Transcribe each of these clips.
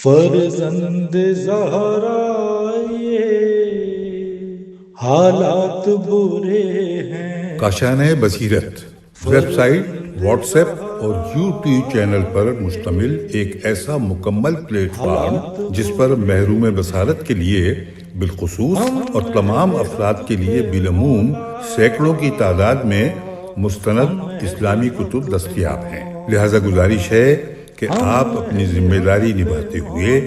فرزند زہرا یہ حالات برے ہیں۔ کاشانہ بصیرت ویب سائٹ، واٹس ایپ اور یوٹیوب چینل پر مشتمل ایک ایسا مکمل پلیٹ فارم جس پر محروم بصارت کے لیے بالخصوص اور تمام افراد کے لیے بالعموم سینکڑوں کی تعداد میں مستند اسلامی کتب دستیاب ہیں۔ لہذا گزارش ہے کہ آپ اپنی ذمہ داری نبھاتے ہوئے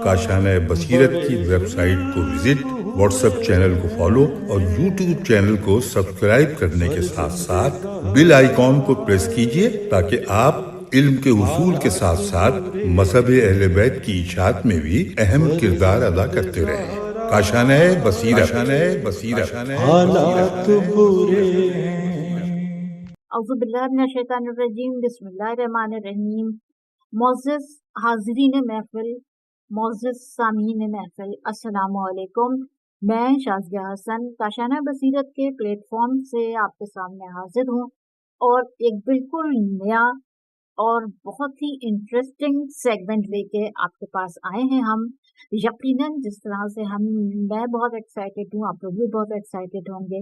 کاشانہ بصیرت کی ویب سائٹ کو وزٹ، واٹس ایپ چینل کو فالو اور یوٹیوب چینل کو سبسکرائب کرنے کے ساتھ ساتھ بیل آئیکن کو پریس کیجئے تاکہ آپ علم کے حصول کے ساتھ ساتھ مذہب اہل بیت کی اشاعت میں بھی اہم کردار ادا کرتے رہیں۔ کاشانہ بصیرت۔ حالات برے ہیں۔ اعوذ باللہ من الشیطان الرجیم، بسم اللہ الرحمن الرحیم۔ معزز حاضرین محفل، معزز سامعین محفل، السلام علیکم۔ میں شازیہ حسن کاشانہ بصیرت کے پلیٹ فارم سے آپ کے سامنے حاضر ہوں اور ایک بالکل نیا اور بہت ہی انٹرسٹنگ سیگمنٹ لے کے آپ کے پاس آئے ہیں ہم۔ یقیناً جس طرح سے میں بہت ایکسائٹیڈ ہوں، آپ لوگ بھی بہت ایکسائٹیڈ ہوں گے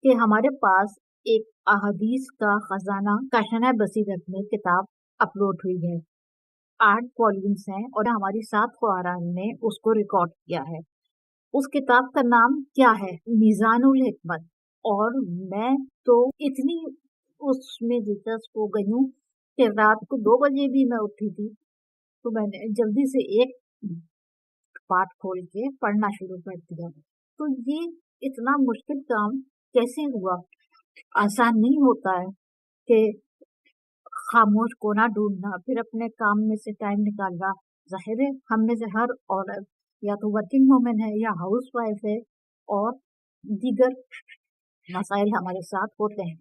کہ ہمارے پاس ایک احادیث کا خزانہ کاشانہ بصیرت میں کتاب اپلوڈ ہوئی ہے۔ 8 والیومز ہیں اور ہماری 7 خواہران نے اس کو ریکارڈ کیا ہے۔ اس کتاب کا نام کیا ہے؟ میزان الحکمت۔ اور میں تو اتنی اس میں دلچسپ ہو گئی ہوں کہ رات کو 2 بجے بھی میں اٹھی تھی تو میں نے جلدی سے ایک پارٹ کھول کے پڑھنا شروع کر دیا۔ تو یہ اتنا مشکل کام کیسے ہوا؟ آسان نہیں ہوتا ہے کہ خاموش کونا ڈھونڈنا، پھر اپنے کام میں سے ٹائم نکالنا۔ ظاہر ہے ہم میں سے ہر عورت یا تو ورکنگ وومن ہے یا ہاؤس وائف ہے اور دیگر مسائل ہمارے ساتھ ہوتے ہیں۔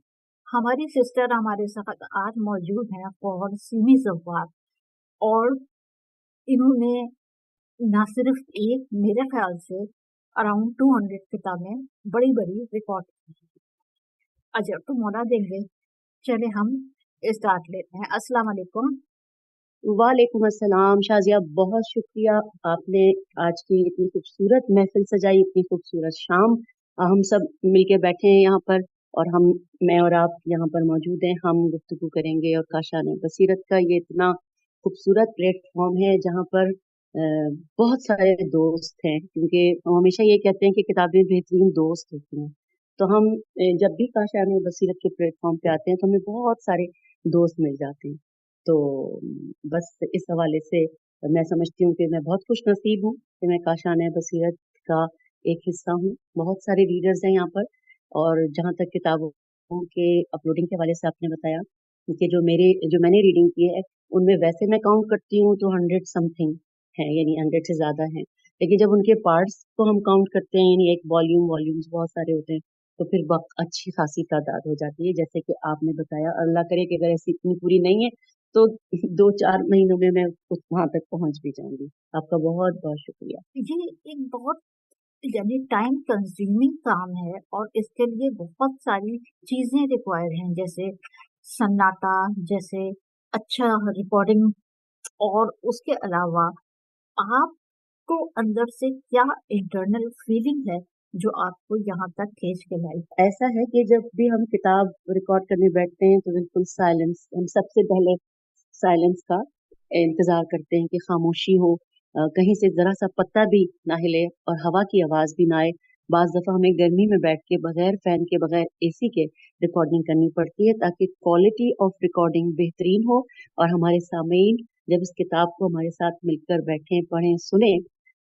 ہماری سسٹر ہمارے ساتھ آج موجود ہیں، فور سیمی زوار، اور انہوں نے نہ صرف ایک، میرے خیال سے اراؤنڈ 200 کتابیں بڑی بڑی ریکارڈ کی۔ اجر تو مولا دیں گے۔ چلے ہم اسٹارٹ لیتے ہیں۔ السلام علیکم۔ وعلیکم السلام شازیہ، بہت شکریہ، آپ نے آج کی اتنی خوبصورت محفل سجائی، اتنی خوبصورت شام۔ ہم سب مل کے بیٹھے ہیں یہاں پر اور میں اور آپ یہاں پر موجود ہیں، ہم گفتگو کریں گے۔ اور کاشانہ بصیرت کا یہ اتنا خوبصورت پلیٹ فارم ہے جہاں پر بہت سارے دوست ہیں، کیونکہ ہم ہمیشہ یہ کہتے ہیں کہ کتابیں بہترین دوست ہوتی ہیں۔ تو ہم جب بھی کاشانہ بصیرت کے پلیٹ فارم پہ آتے ہیں تو ہمیں بہت سارے دوست مل جاتے ہیں۔ تو بس اس حوالے سے میں سمجھتی ہوں کہ میں بہت خوش نصیب ہوں کہ میں کاشانہ بصیرت کا ایک حصہ ہوں۔ بہت سارے ریڈرز ہیں یہاں پر، اور جہاں تک کتابوں کے اپلوڈنگ کے حوالے سے آپ نے بتایا کہ جو میں نے ریڈنگ کی ہے ان میں ویسے میں کاؤنٹ کرتی ہوں تو 100 سم تھنگ ہیں، یعنی 100 سے زیادہ ہیں، لیکن جب ان کے پارٹس کو ہم کاؤنٹ کرتے ہیں، یعنی ایک والیومز بہت سارے ہوتے ہیں، تو پھر اچھی خاصی تعداد ہو جاتی ہے، جیسے کہ آپ نے بتایا۔ اللہ کرے کہ اگر ایسی اتنی پوری نہیں ہے تو 2-4 مہینوں میں وہاں تک پہنچ بھی جاؤں گی۔ آپ کا بہت بہت شکریہ۔ یہ ایک بہت یعنی ٹائم کنزیومنگ کام ہے اور اس کے لیے بہت ساری چیزیں ریکوائر ہیں، جیسے سناٹا، جیسے اچھا ریکارڈنگ، اور اس کے علاوہ آپ کو اندر سے کیا انٹرنل فیلنگ ہے جو آپ کو یہاں تک کھینچ کے لائی؟ ایسا ہے کہ جب بھی ہم کتاب ریکارڈ کرنے بیٹھتے ہیں تو بالکل سائلنس، ہم سب سے پہلے سائلنس کا انتظار کرتے ہیں کہ خاموشی ہو، کہیں سے ذرا سا پتا بھی نہ ہلے اور ہوا کی آواز بھی نہ آئے۔ بعض دفعہ ہمیں گرمی میں بیٹھ کے بغیر فین کے، بغیر اے سی کے ریکارڈنگ کرنی پڑتی ہے تاکہ کوالٹی آف ریکارڈنگ بہترین ہو، اور ہمارے سامعین جب اس کتاب کو ہمارے ساتھ مل کر بیٹھیں، پڑھیں، سنیں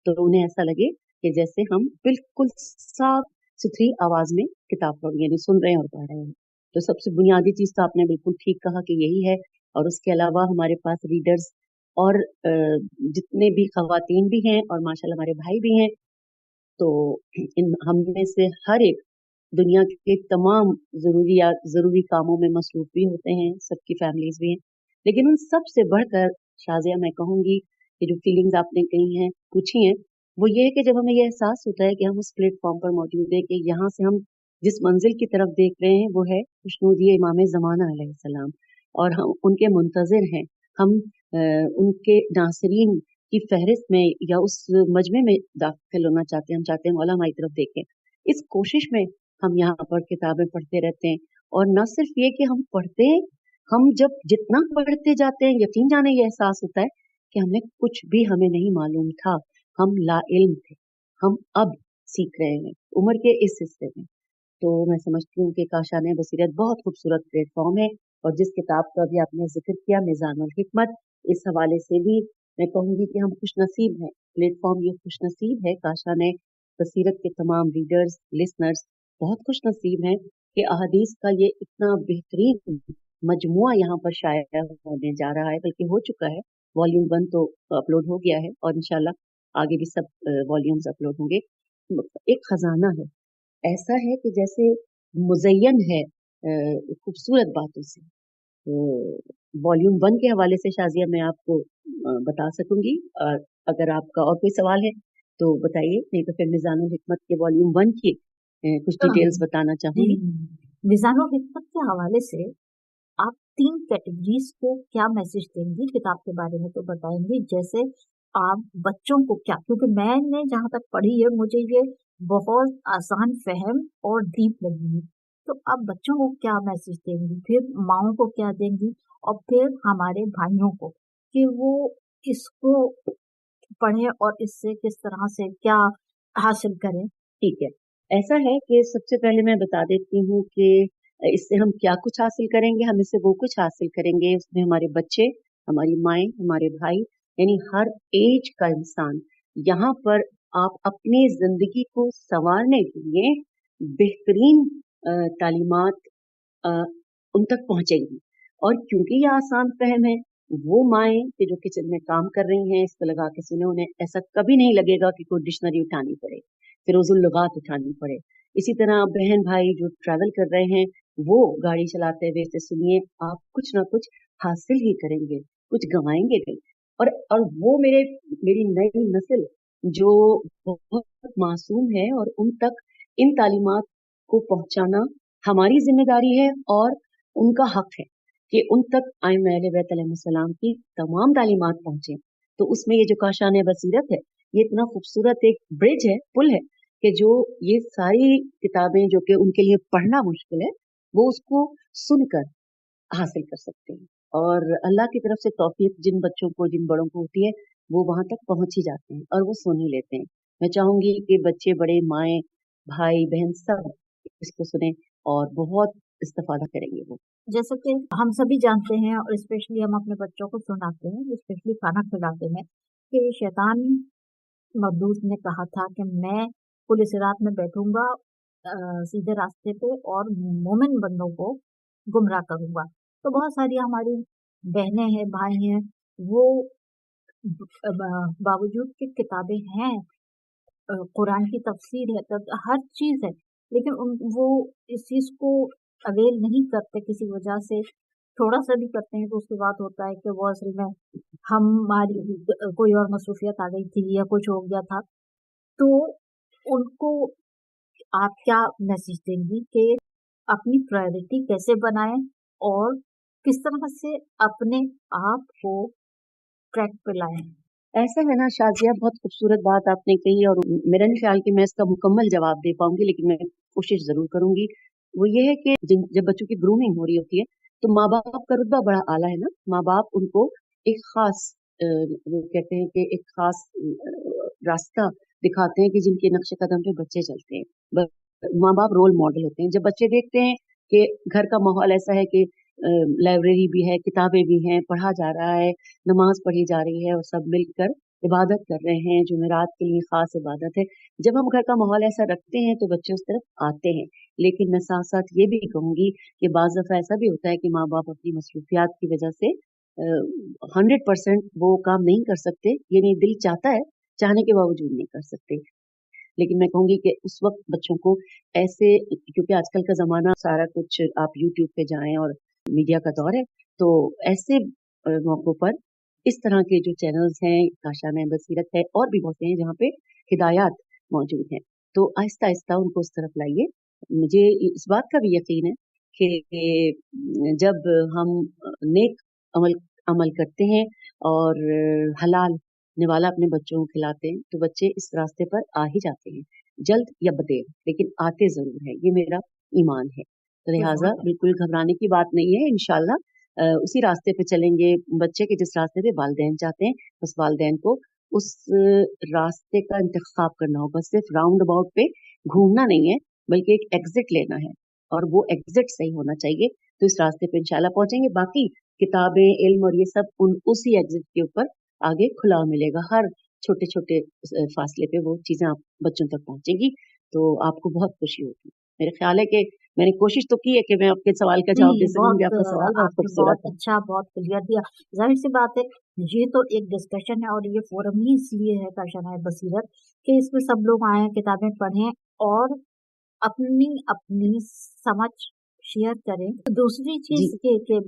تو انہیں ایسا لگے کہ جیسے ہم بالکل صاف ستھری آواز میں کتاب پڑھ یعنی سن رہے ہیں اور پڑھ رہے ہیں۔ تو سب سے بنیادی چیز تو آپ نے بالکل ٹھیک کہا کہ یہی ہے، اور اس کے علاوہ ہمارے پاس ریڈرز اور جتنے بھی خواتین بھی ہیں اور ماشاءاللہ ہمارے بھائی بھی ہیں، تو ہم میں سے ہر ایک دنیا کے تمام ضروری کاموں میں مصروف بھی ہوتے ہیں، سب کی فیملیز بھی ہیں، لیکن ان سب سے بڑھ کر شازیہ میں کہوں گی کہ جو فیلنگز آپ نے کہی ہیں، پوچھی ہیں، وہ یہ ہے کہ جب ہمیں یہ احساس ہوتا ہے کہ ہم اس پلیٹ فارم پر موجود ہیں، کہ یہاں سے ہم جس منزل کی طرف دیکھ رہے ہیں وہ ہے خوشنودی امام زمانہ علیہ السلام، اور ہم ان کے منتظر ہیں، ہم ان کے ناصرین की फहरिस्त में या उस मजमे में दाखिल होना चाहते हैं, हम चाहते हैं मौला हमारी तरफ देखें। इस कोशिश में हम यहाँ पर किताबें पढ़ते रहते हैं। और न सिर्फ ये कि हम पढ़ते हैं, हम जब जितना पढ़ते जाते हैं यकीन जाने ये एहसास होता है कि हमने कुछ भी हमें नहीं मालूम था, हम ला इल्म थे, हम अब सीख रहे हैं उम्र के इस हिस्से में। तो मैं समझती हूँ कि काशाने बसीरत बहुत खूबसूरत प्लेटफॉर्म है। और जिस किताब का भी आपने जिक्र किया मीज़ानुल हिकमत, इस हवाले से भी मैं कहूँगी कि हम खुशनसीब हैं, प्लेटफॉर्म ये खुशनसीब है, काशाने बसीरत के तमाम रीडर्स लिसनर्स बहुत खुशनसीब हैं कि अहादीस का ये इतना बेहतरीन मजमुआ यहाँ पर शाया होने जा रहा है, बल्कि हो चुका है। वॉल्यूम 1 तो अपलोड हो गया है और इंशाल्लाह आगे भी सब वॉल्यूम्स अपलोड होंगे। एक खजाना है, ऐसा है कि जैसे मुज़य्यन है खूबसूरत बातों से। तो वॉल्यूम 1 के हवाले से शाजिया मैं आपको बता सकूंगी। अगर आपका और कोई सवाल है तो बताइए, नहीं तो फिर मीज़ानुल हिकमत के वॉल्यूम 1 की कुछ डिटेल्स बताना जी, चाहूंगी। मिज़ानुल हिकमत के हवाले से आप 3 कैटेगरीज को क्या मैसेज देंगी किताब के बारे में तो बताएंगी। जैसे आप बच्चों को क्या, क्योंकि मैंने जहाँ तक पढ़ी है मुझे ये बहुत आसान फहम और डीप लगी है, तो आप बच्चों को क्या मैसेज देंगी, फिर माओं को क्या देंगी, और फिर हमारे भाइयों को कि वो इसको पढ़ें और इससे किस तरह से क्या हासिल करें। ठीक है, ऐसा है कि सबसे पहले मैं बता देती हूँ कि इससे हम क्या कुछ हासिल करेंगे। हम इससे वो कुछ हासिल करेंगे, उसमें हमारे बच्चे, हमारी माएँ, हमारे भाई, यानी हर एज का इंसान यहाँ पर आप अपनी जिंदगी को संवारने के लिए बेहतरीन तालीमात उन तक पहुंचेंगी। और क्योंकि ये आसान फहम है, वो माएँ कि जो किचन में काम कर रही हैं इसको लगा के सुने, उन्हें ऐसा कभी नहीं लगेगा कि कोई डिक्शनरी उठानी पड़े, फिरोजुल लुगात उठानी पड़े। इसी तरह बहन भाई जो ट्रैवल कर रहे हैं, वो गाड़ी चलाते हुए इसे सुनिए, आप कुछ ना कुछ हासिल ही करेंगे, कुछ गंवाएंगे नहीं। और वो मेरी नई नस्ल जो बहुत मासूम है, और उन तक इन तालीमात को पहुंचाना हमारी जिम्मेदारी है और उनका हक है कि उन तक आइम्मा अहले बैत अलैहिस्सलाम की तमाम तालीमात पहुंचे। तो उसमें ये जो काशाने बसीरत है, ये इतना खूबसूरत एक ब्रिज है, पुल है, कि जो ये सारी किताबें जो कि उनके लिए पढ़ना मुश्किल है, वो उसको सुनकर हासिल कर सकते हैं। और अल्लाह की तरफ से तौफीक जिन बच्चों को, जिन बड़ों को होती है, वो वहां तक पहुंच ही जाते हैं और वो सुन ही लेते हैं। मैं चाहूंगी कि बच्चे, बड़े, माएँ, भाई, बहन सब इसको सुने और बहुत इस्तेफादा करेंगे वो। जैसे कि हम सभी जानते हैं और स्पेशली हम अपने बच्चों को सुनाते हैं, स्पेशली खाना खिलाते हैं, कि शैतान मबदूस ने कहा था कि मैं पुल सिरात में बैठूंगा सीधे रास्ते पे और मोमिन बंदों को गुमराह करूंगा। तो बहुत सारी हमारी बहनें हैं, भाई हैं, वो बावजूद कि किताबें हैं, कुरान की तफसीर है, तब हर चीज है, लेकिन वो इस चीज को अवेल नहीं करते किसी वजह से। थोड़ा सा भी करते हैं तो उसके बाद होता है कि वो असल में हमारी कोई और मसरूफियत आ गई थी या कुछ हो गया था। तो उनको आप क्या मैसेज देंगी कि अपनी प्रायोरिटी कैसे बनाएं और किस तरह से अपने आप को ट्रैक पे लाएं। ऐसा है ना शाजिया, बहुत खूबसूरत बात आपने कही, और मेरा नहीं ख्याल कि मैं इसका मुकम्मल जवाब दे पाऊंगी, लेकिन मैं कोशिश जरूर करूंगी। वो ये है कि जब बच्चों की ग्रूमिंग हो रही होती है तो माँ बाप का रुतबा बड़ा आला है ना। माँ बाप उनको एक खास वो कहते हैं कि एक खास रास्ता दिखाते हैं कि जिनके नक्शे कदम पे बच्चे चलते हैं। माँ बाप रोल मॉडल होते हैं। जब बच्चे देखते हैं कि घर का माहौल ऐसा है कि लाइब्रेरी भी है, किताबें भी हैं, पढ़ा जा रहा है, नमाज पढ़ी जा रही है और सब मिलकर इबादत कर रहे हैं, जुमेरात के लिए खास इबादत है। जब हम घर का माहौल ऐसा रखते हैं तो बच्चे उस तरफ आते हैं। लेकिन मैं साथ साथ ये भी कहूंगी कि बाज़ दफा ऐसा भी होता है कि माँ बाप अपनी मसरूफियात की वजह से 100% वो काम नहीं कर सकते, यानी दिल चाहता है, चाहने के बावजूद नहीं कर सकते। लेकिन मैं कहूंगी कि उस वक्त बच्चों को ऐसे, क्योंकि आजकल का जमाना सारा कुछ, आप यूट्यूब पे जाएं और मीडिया का दौर है, तो ऐसे मौकों पर इस तरह के जो चैनल्स हैं, काशाने बसीरत है और भी बहुत से हैं जहाँ पे हिदायत मौजूद हैं, तो आहिस्ता आहिस्ता उनको उस तरफ लाइए। मुझे इस बात का भी यकीन है कि जब हम नेक अमल अमल करते हैं और हलाल निवाला अपने बच्चों को खिलाते हैं तो बच्चे इस रास्ते पर आ ही जाते हैं, जल्द या बदेर, लेकिन आते जरूर हैं, ये मेरा ईमान है। तो लिहाजा बिल्कुल घबराने की बात नहीं है, इंशाल्लाह उसी रास्ते पे चलेंगे बच्चे के जिस रास्ते पे वालिदैन चाहते हैं, बस वालिदैन को उस रास्ते का इंतखाब करना होगा, सिर्फ राउंड अबाउट पे घूमना नहीं है, बल्कि एक एग्जिट लेना है और वो एग्जिट सही होना चाहिए, तो इस रास्ते पे इंशाल्लाह पहुंचेंगे। बाकी किताबें, इल्म और ये सब उसी एग्जिट के ऊपर आगे खुला मिलेगा, हर छोटे छोटे फासले पे वो चीजें आप बच्चों तक पहुंचेगी, तो आपको बहुत खुशी होगी। मेरे ख्याल है कि मैंने कोशिश तो की है कि मैं आपके सवाल का जवाब दे सकूंगी, आपका सवाल बहुत आपने खूबसूरत बहुत है। अच्छा, बहुत क्लियर दिया। जाहिर सी बात है, ये तो एक डिस्कशन है और ये फोरम ही इसलिए है कशन है बसीरत कि इसमें सब लोग आए, किताबें पढ़ें और अपनी अपनी समझ शेयर करें। दूसरी जी चीज ये कि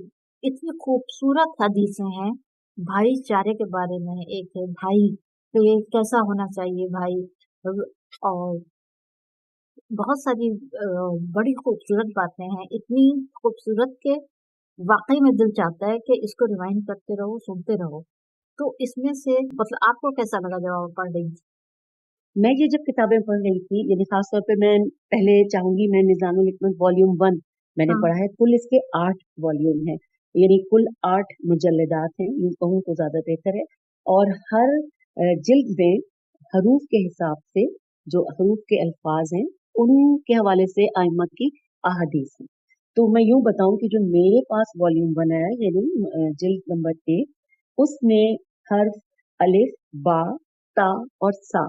इतनी खूबसूरत हदीसें हैं भाईचारे के बारे में। एक है भाई, तो ये कैसा होना चाहिए भाई, और बहुत सारी बड़ी खूबसूरत बातें हैं, इतनी खूबसूरत के वाकई में दिल चाहता है कि इसको रिवाइंड करते रहो, सुनते रहो। तो इसमें से मतलब आपको कैसा लगा जब आप पढ़ रही थी? मैं ये जब किताबें पढ़ रही थी, यानी खासतौर पे मैं पहले चाहूंगी, मैं निज़ामुल हिकमत वॉल्यूम 1 मैंने हाँ पढ़ा है, कुल इसके 8 वॉल्यूम है, यानी कुल 8 मुजल्लदात हैं, यूं कहूँ तो ज्यादा बेहतर है। और हर जिल्द में हरूफ के हिसाब से, जो हरूफ के अल्फाज हैं उनके हवाले से आइम्मा की अहादीस है। तो मैं यूं बताऊं कि जो मेरे पास वॉल्यूम 1 है, यानी जिल्द नंबर 1, उसमें हर्फ अलिफ, बा, ता और सा,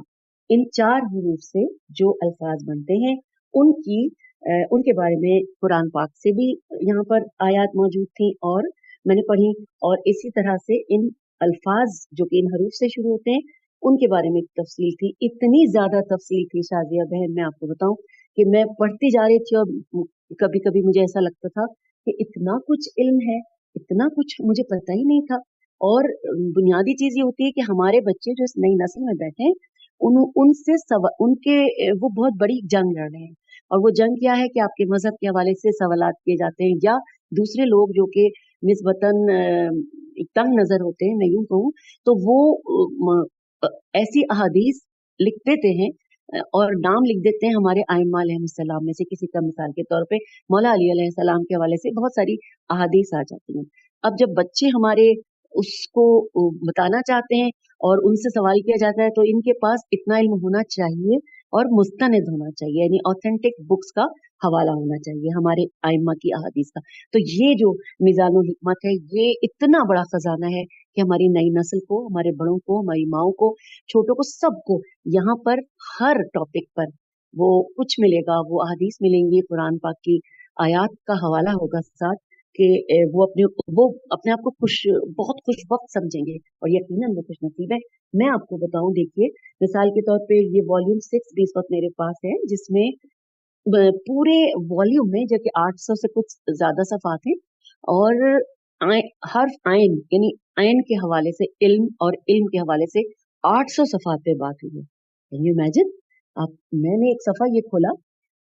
इन 4 हरूफ से जो अल्फाज बनते हैं उनके बारे में कुरान पाक से भी यहाँ पर आयत मौजूद थी और मैंने पढ़ी, और इसी तरह से इन अल्फाज जो कि इन हरूफ से शुरू होते हैं उनके बारे में तफसील थी, इतनी ज्यादा तफसील थी शाजिया बहन, मैं आपको बताऊं कि मैं पढ़ती जा रही थी और कभी कभी मुझे ऐसा लगता था कि इतना कुछ इल्म है, इतना कुछ मुझे पता ही नहीं था। और बुनियादी चीज ये होती है कि हमारे बच्चे जो इस नई नस्ल में बैठे हैं उनसे उनके वो बहुत बड़ी जंग लड़ रहे हैं, और वो जंग क्या है कि आपके मजहब के हवाले से सवालात किए जाते हैं, या दूसरे लोग जो कि निस्बतन तंग नजर होते हैं, मैं यूं कहूँ, तो वो ऐसी अहादीस लिख देते हैं और नाम लिख देते हैं हमारे आइम्मा अलैहिस्सलाम में से किसी का, मिसाल के तौर पे मौला अली अलैहिस्सलाम के हवाले से बहुत सारी अहादीस आ जाती हैं। अब जब बच्चे हमारे उसको बताना चाहते हैं और उनसे सवाल किया जाता है, तो इनके पास इतना इल्म होना चाहिए और मुस्तनिद होना चाहिए, यानी ऑथेंटिक बुक्स का हवाला होना चाहिए हमारे आइम्मा की अहादीस का। तो ये जो मिजानुल हिकमत है, ये इतना बड़ा खजाना है कि हमारी नई नस्ल को, हमारे बड़ों को, हमारी माओ को, छोटों को, सबको यहाँ पर हर टॉपिक पर वो कुछ मिलेगा, वो अहादीस मिलेंगी, कुरान पाक की आयात का हवाला होगा साथ, कि वो अपने आप को बहुत खुश वक्त समझेंगे, और यकीनन वो खुश नसीब है। मैं आपको बताऊं, देखिए मिसाल के तौर पे ये वॉल्यूम 6 भी इस वक्त मेरे पास है, जिसमें पूरे वॉल्यूम में जो कि 800 से कुछ ज्यादा सफ़ात हैं, और हर्फ आइन यानी आइन के हवाले से इल्म और इल्म के हवाले से 800 सफ़ात पे बात हुई है। Can you imagine? आप मैंने एक सफ़ा ये खोला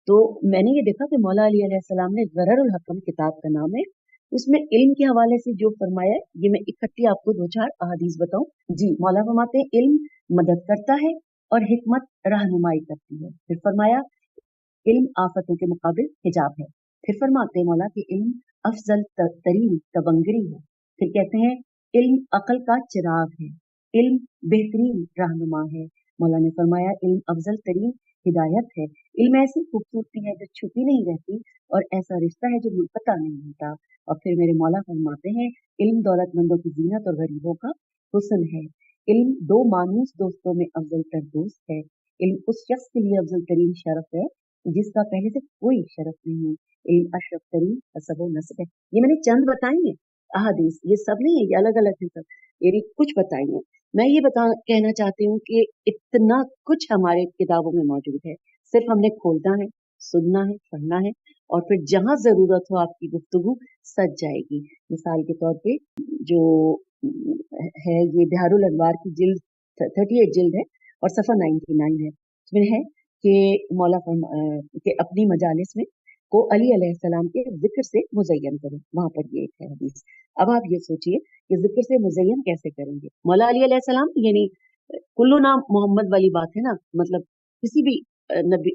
तो मैंने ये देखा कि मौला अली अलैहिस्सलाम ने ज़ररुल हकम किताब का नाम है, उसमें इल्म के हवाले से जो फरमाया है, ये मैं इकट्ठी आपको 2-4 अहादीस बताऊं। जी, मौला फरमाते हैं इल्म मदद करता है और हिकमत रहनुमाई करती है। फिर फरमाया इल्म आफतों के मुकाबिल हिजाब है। फिर फरमाते हैं मौला कि इल्म अफजल तरीन तवंगरी है। फिर कहते हैं इल्म अकल का चिराग है, इल्म बेहतरीन रहनुमा है। मौला ने फरमाया इल्म अफजल तरीन हिदायत है। इल्म ऐसी खूबसूरती है जो छुपी नहीं रहती और ऐसा रिश्ता है जो मुनक़ता नहीं होता। और फिर मेरे मौला फरमाते हैं इल्म दौलतमंदों की जीनत और गरीबों का हुस्न है। इल्म दो मानूस दोस्तों में अफजल तर दोस्त है। इल्म उस शख्स के लिए अफजल तरीन शरफ है जिसका पहले से कोई शरफ नहीं है। इल्म अशरफ तरीन हसब नस्ब है। ये मैंने चंद बताई है अहादीस, ये सब नहीं है, ये अलग अलग है सब, ये कुछ बताई है। मैं ये कहना चाहती हूँ कि इतना कुछ हमारे किताबों में मौजूद है, सिर्फ हमने खोलना है, सुनना है, पढ़ना है, और फिर जहां जरूरत हो आपकी गुफ्तगू सज जाएगी। मिसाल के तौर पे जो है ये बिहारुल अनवार की जिल्द 38 जिल्द है और सफ़ा 99 है, इसमें है कि मौला के अपनी मजालिस में को अली अलैहिस्सलाम के जिक्र से मुज़य्यन करें, वहां पर ये एक है हदीस। अब आप ये सोचिए कि जिक्र से मुज़य्यन कैसे करेंगे? मौला अली अलैहिस्सलाम यानी कुल्लू नाम मोहम्मद वाली बात है ना, मतलब किसी भी नबी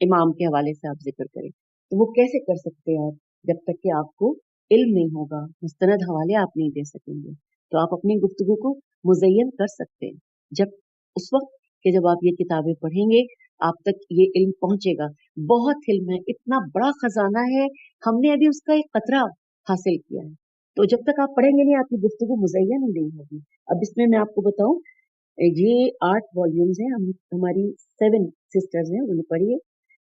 इमाम के हवाले से आप जिक्र करें तो वो कैसे कर सकते हैं आप, जब तक कि आपको इल्म नहीं होगा, मुस्तनद हवाले आप नहीं दे सकेंगे। तो आप अपनी गुफ्तगू को मुज़य्यन कर सकते हैं जब उस वक्त कि जब आप ये किताबें पढ़ेंगे आप तक ये इल्म पहुंचेगा। बहुत इल्म है, इतना बड़ा खजाना है, हमने अभी उसका एक कतरा हासिल किया है। तो जब तक आप पढ़ेंगे नहीं आपकी गुफ्तगू मुज़य्यन ही नहीं होगी। अब इसमें मैं आपको बताऊं, ये 8 वॉल्यूम्स हैं, हम हमारी 7 सिस्टर्स हैं, उन्होंने पढ़ी है।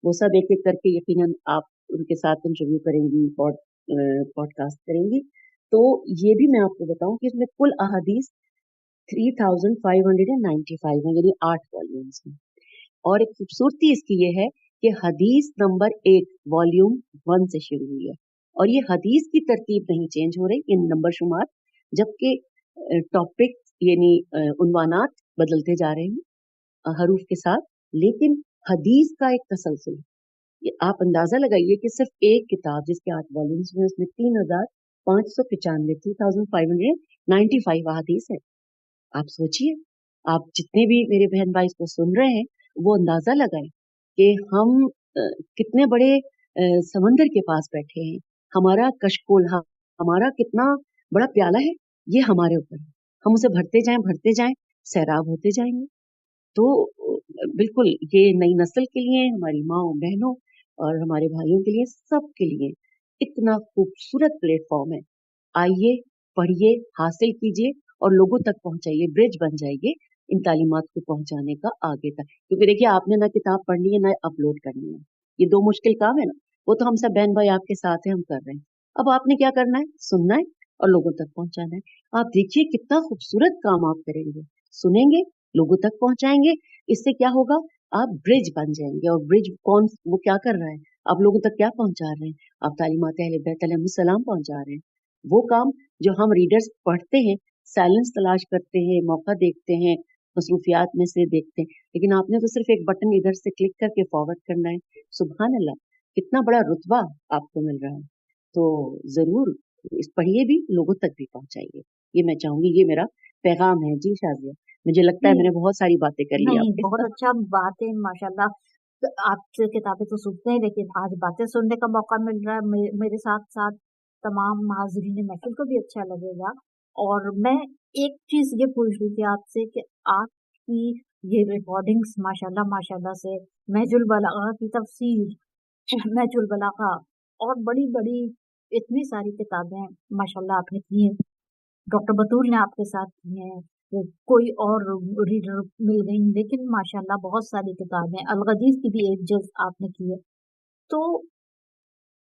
वो सब एक एक करके यकीनन आप उनके साथ इंटरव्यू करेंगी, पॉडकास्ट करेंगी। तो ये भी मैं आपको बताऊं कि इसमें कुल अहादीस 3595 है, यानी 8 वॉल्यूम्स में। और एक खूबसूरती इसकी ये है कि हदीस नंबर 1 वॉल्यूम 1 से शुरू हुई है, और ये हदीस की तरतीब नहीं चेंज हो रही, ये नंबर शुमार, जबकि टॉपिक यानी उन्वानात बदलते जा रहे हैं हरूफ के साथ, लेकिन हदीस का एक तसलसल। ये आप अंदाजा लगाइए कि सिर्फ एक किताब जिसके 8 वॉल्यूम्स में, उसमें 3595 हदीस है। आप सोचिए, आप जितने भी मेरे बहन भाई इसको सुन रहे हैं वो अंदाजा लगाएं कि हम कितने बड़े समंदर के पास बैठे हैं। हमारा कशकोल, हमारा कितना बड़ा प्याला है, ये हमारे ऊपर है। हम उसे भरते जाएं, सैराब होते जाएंगे। तो बिल्कुल ये नई नस्ल के लिए, हमारी माँओं बहनों और हमारे भाइयों के लिए, सब के लिए इतना खूबसूरत प्लेटफॉर्म है। आइए, पढ़िए, हासिल कीजिए और लोगों तक पहुंचाइए, ब्रिज बन जाइए इन तालीमात को पहुंचाने का आगे तक। क्योंकि देखिए, आपने ना किताब पढ़नी है ना अपलोड करनी है, ये 2 मुश्किल काम है ना। वो तो हम सब बहन भाई आपके साथ हैं, हम कर रहे हैं। अब आपने क्या करना है, सुनना है और लोगों तक पहुंचाना है। आप देखिए कितना खूबसूरत काम आप करेंगे, सुनेंगे, लोगों तक पहुंचाएंगे। इससे क्या होगा, आप ब्रिज बन जाएंगे। और ब्रिज कौन, वो क्या कर रहा है, आप लोगों तक क्या पहुंचा रहे हैं, आप तालीमात अहले बैत अलैहिस्सलाम पहुंचा रहे हैं। वो काम जो हम रीडर्स पढ़ते हैं, साइलेंस तलाश करते हैं, मौका देखते हैं, मसरूफियात में से देखते हैं, लेकिन आपने तो सिर्फ एक बटन इधर से क्लिक करके फॉरवर्ड करना है। सुभान अल्लाह, कितना बड़ा रुतबा आपको मिल रहा है। तो जरूर इस पढ़िए भी, लोगों तक भी पहुंचाइए, ये मैं चाहूंगी, ये मेरा पैगाम है। जी शाजिया, मुझे लगता है जी, मैंने बहुत सारी बातें कर ली नहीं, आपके बहुत साथ। अच्छा बात है माशाल्लाह। तो आपसे किताबें तो सुनते हैं, लेकिन आज बातें सुनने का मौका मिल रहा है। मेरे साथ साथ तमाम हाजिरीन महफिल को भी अच्छा लगेगा। और मैं एक चीज ये पूछ रही थी आपसे कि आपकी ये रिकॉर्डिंग्स माशाल्लाह माशाल्लाह से महजुल बलागा की तफसीर, महजुल बलागा और बड़ी बड़ी इतनी सारी किताबें माशाल्लाह आपने की हैं। डॉक्टर बतूल ने आपके साथ की हैं, वो कोई और रीडर मिल गई, लेकिन माशाल्लाह बहुत सारी किताबें, अलगदीस की भी एक जल्द आपने की है। तो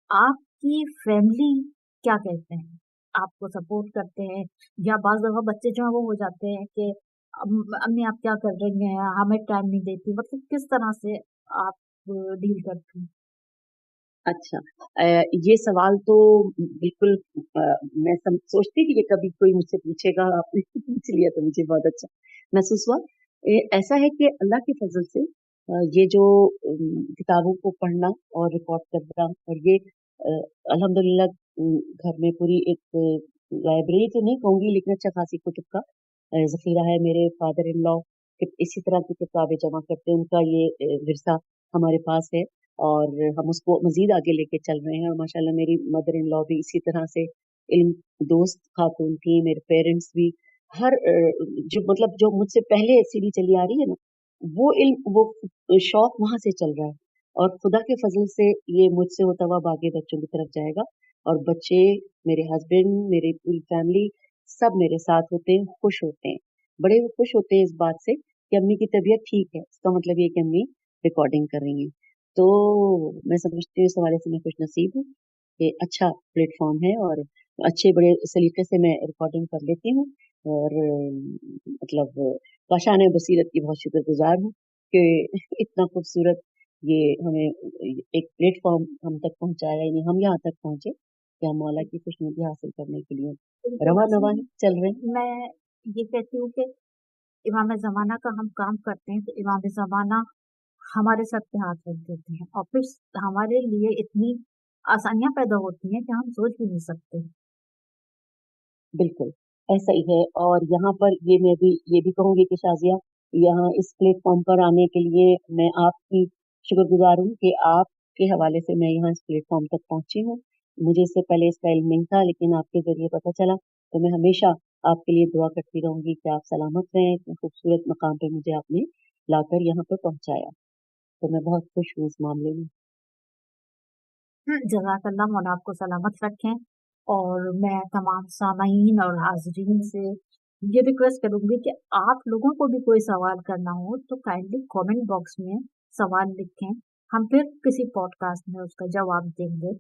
आपकी फैमिली क्या कहते हैं, आपको सपोर्ट करते हैं, या बाज दफा बच्चे जो हैं वो हो जाते हैं कि अम्मी आप क्या कर रही हैं, हमें टाइम नहीं देती, मतलब किस तरह से आप डील करती हैं? अच्छा, ये सवाल तो बिल्कुल मैं सोचती थी कि कभी कोई मुझसे पूछेगा, आपने पूछ लिया तो मुझे बहुत अच्छा महसूस हुआ। ऐसा है कि अल्लाह के फजल से ये जो किताबों को पढ़ना और रिकॉर्ड करना, और ये अल्हम्दुलिल्लाह घर में पूरी एक लाइब्रेरी तो नहीं कहूँगी, लेकिन अच्छा खासी कुतुब का ज़ख़ीरा है। मेरे फादर इन लॉ इसी तरह की किताबें जमा करते हैं, उनका ये विरसा हमारे पास है और हम उसको मज़ीद आगे लेके चल रहे हैं। और माशाल्लाह मेरी मदर इन लॉ भी इसी तरह से इल्म दोस्त खातून थी, मेरे पेरेंट्स भी। हर जो मतलब जो मुझसे पहले सीढ़ी चली आ रही है ना, वो इल्म, वो शौक वहाँ से चल रहा है। और खुदा के फजल से ये मुझसे होता हुआ बाकी बच्चों की तरफ जाएगा। और बच्चे, मेरे हस्बैंड, मेरी पूरी फैमिली, सब मेरे साथ होते हैं, खुश होते हैं, बड़े खुश होते हैं इस बात से कि अम्मी की तबीयत ठीक है। इसका मतलब ये कि अम्मी रिकॉर्डिंग कर रही हैं। तो मैं समझती हूँ इस हवाले से मैं खुश नसीब हूँ कि अच्छा प्लेटफॉर्म है और अच्छे बड़े सलीके से मैं रिकॉर्डिंग कर लेती हूँ। और मतलब काशाने बसीरत की बहुत शुक्रगुजार हूँ कि इतना खूबसूरत ये हमें एक प्लेटफॉर्म हम तक पहुँचाया, यानी हम यहाँ तक पहुँचे कि हम मौला की खुशनुदी हासिल करने के लिए बिल्कुल रवा नवा जी। चल रहे हैं। मैं ये कहती हूँ कि इमाम ज़माना का हम काम करते हैं, तो इमाम ज़माना हमारे सर पे हाथ रख देते हैं, और फिर हमारे लिए इतनी आसानियाँ पैदा होती हैं कि हम सोच भी नहीं सकते। बिल्कुल, ऐसा ही है। और यहाँ पर मैं भी ये भी कहूँगी कि शाजिया, यहाँ इस प्लेटफॉर्म पर आने के लिए मैं आपकी शुक्रगुजार हूँ कि आपके हवाले से मैं यहाँ इस प्लेटफॉर्म तक पहुँची हूँ। मुझे इससे पहले इसका इल्म नहीं था, लेकिन आपके ज़रिए पता चला, तो मैं हमेशा आपके लिए दुआ करती रहूँगी कि आप सलामत रहें। इतने खूबसूरत मकाम पे मुझे आपने लाकर यहाँ पर पहुँचाया, तो मैं बहुत खुश हूँ इस मामले में। जज़ाकल्लाह, मौला आपको सलामत रखें। और मैं तमाम सामाईन और हाजरीन से ये रिक्वेस्ट करूंगी कि आप लोगों को भी कोई सवाल करना हो तो काइंडली कमेंट बॉक्स में सवाल लिखें, हम फिर किसी पॉडकास्ट में उसका जवाब देंगे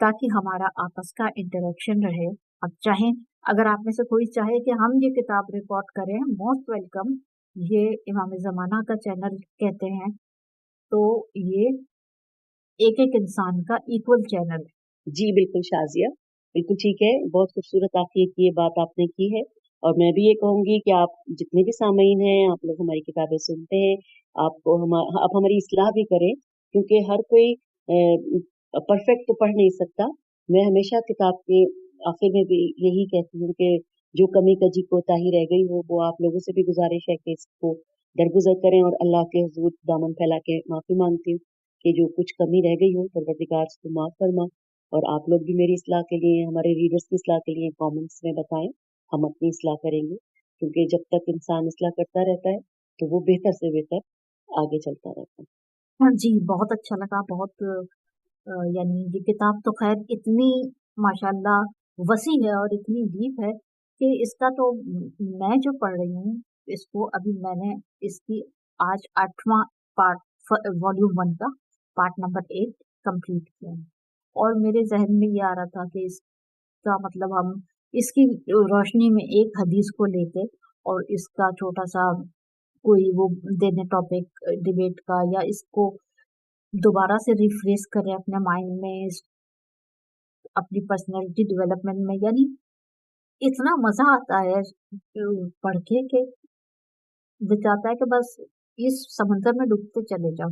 ताकि हमारा आपस का इंटरेक्शन रहे। अब चाहें, अगर आप में से कोई चाहे कि हम ये किताब रिकॉर्ड करें, मोस्ट वेलकम। ये इमाम ज़माना का चैनल कहते हैं, तो ये एक एक इंसान का इक्वल चैनल है। जी बिल्कुल शाजिया, बिल्कुल ठीक है। बहुत खूबसूरत आपकी ये बात आपने की है। और मैं भी ये कहूँगी कि आप जितने भी सामीन हैं, आप लोग हमारी किताबें सुनते हैं, आप हमारी इस्लाह भी करें, क्योंकि हर कोई परफेक्ट तो पढ़ नहीं सकता। मैं हमेशा किताब के आखिर में भी यही कहती हूँ कि जो कमी कजी कोताही रह गई हो, वो आप लोगों से भी गुजारिश है कि इसको दरगुजर करें, और अल्लाह के हुजूर दामन फैला के माफ़ी मांगती हूँ कि जो कुछ कमी रह गई हो परवरदिगार उसको माफ़ फरमा। और आप लोग भी मेरी इस्लाह के लिए, हमारे रीडर्स की इस्लाह के लिए कमेंट्स में बताएं, हम अपनी इस्लाह करेंगे, क्योंकि जब तक इंसान इस्लाह करता रहता है तो वो बेहतर से बेहतर आगे चलता रहता है। हाँ जी, बहुत अच्छा लगा। बहुत यानी ये किताब तो खैर इतनी माशाल्लाह वसी है और इतनी डीप है कि इसका तो मैं जो पढ़ रही हूँ, इसको अभी मैंने इसकी आज 8वां पार्ट, वॉल्यूम 1 का पार्ट नंबर 8 कंप्लीट किया है। और मेरे जहन में ये आ रहा था कि इसका मतलब हम इसकी रोशनी में एक हदीस को लेके और इसका छोटा सा कोई वो देने टॉपिक डिबेट का, या इसको दोबारा से रिफ्रेश करें अपने माइंड में, अपनी पर्सनैलिटी डेवलपमेंट में। यानी इतना मजा आता है पढ़ के कि चाहता है कि बस इस समंदर में डूबते चले जाओ।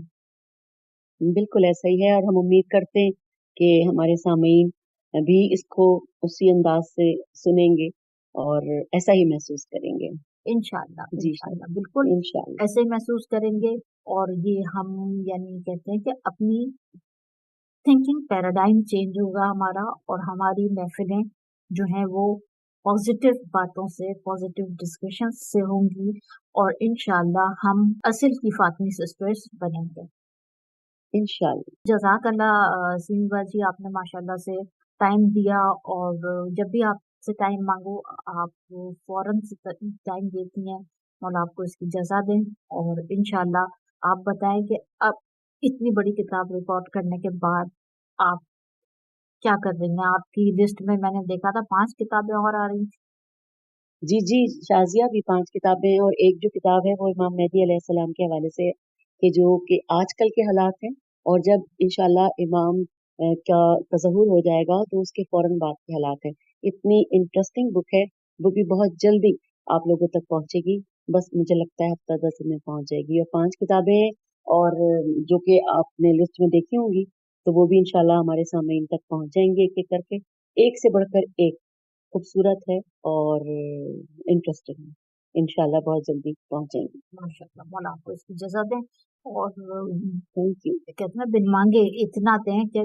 बिल्कुल ऐसा ही है, और हम उम्मीद करते हैं कि हमारे सामीन भी इसको उसी अंदाज से सुनेंगे और ऐसा ही महसूस करेंगे। इंशाल्लाह, जी इंशाल्लाह, बिल्कुल इंशाल्लाह। ऐसे ही महसूस करेंगे। और ये हम यानी कहते हैं कि अपनी थिंकिंग पैराडाइम चेंज होगा हमारा, और हमारी महफिलें जो हैं वो पॉजिटिव बातों से, पॉजिटिव डिस्कशन से होंगी, और इंशाल्लाह हम असल की फातमी सिस्टर्स बनेंगे इंशाल्लाह। जज़ाकल्लाह सीमा जी, आपने माशाल्लाह से टाइम दिया, और जब भी आपसे टाइम मांगो आप फौरन से टाइम देती हैं। मौला आपको इसकी जज़ा दें। और इंशाल्लाह आप बताएं कि अब इतनी बड़ी किताब रिकॉर्ड करने के बाद आप क्या कर रही हैं? आपकी लिस्ट में मैंने देखा था 5 किताबें और आ रही थी। जी जी शाजिया, भी 5 किताबें हैं, और एक जो किताब है वो इमाम मेहदी अलैहिस्सलाम के हवाले से है, कि जो कि आजकल के हालात हैं, और जब इंशाल्लाह इमाम का तज़हुर हो जाएगा तो उसके फौरन बाद के हालात हैं। इतनी इंटरेस्टिंग बुक है, वो भी बहुत जल्दी आप लोगों तक पहुंचेगी। बस मुझे लगता है हफ्ता 10 दिन में पहुंच जाएगी। और 5 किताबें हैं, और जो कि आपने लिस्ट में देखी होंगी, तो वो भी इंशाल्लाह हमारे सामने इन तक पहुंच जाएंगे एक एक करके, एक से बढ़कर एक खूबसूरत है और इंटरेस्टिंग है। इंशाल्लाह बहुत जल्दी पहुंचेंगे। माशाल्लाह, मौला आपको इसकी जज़ा दें। और थैंक यू। कहते हैं बिन मांगे इतना दें कि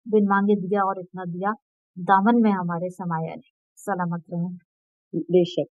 बिन मांगे दिया और इतना दिया, दामन में हमारे समाया रहे। सलामत रहें। बेशक।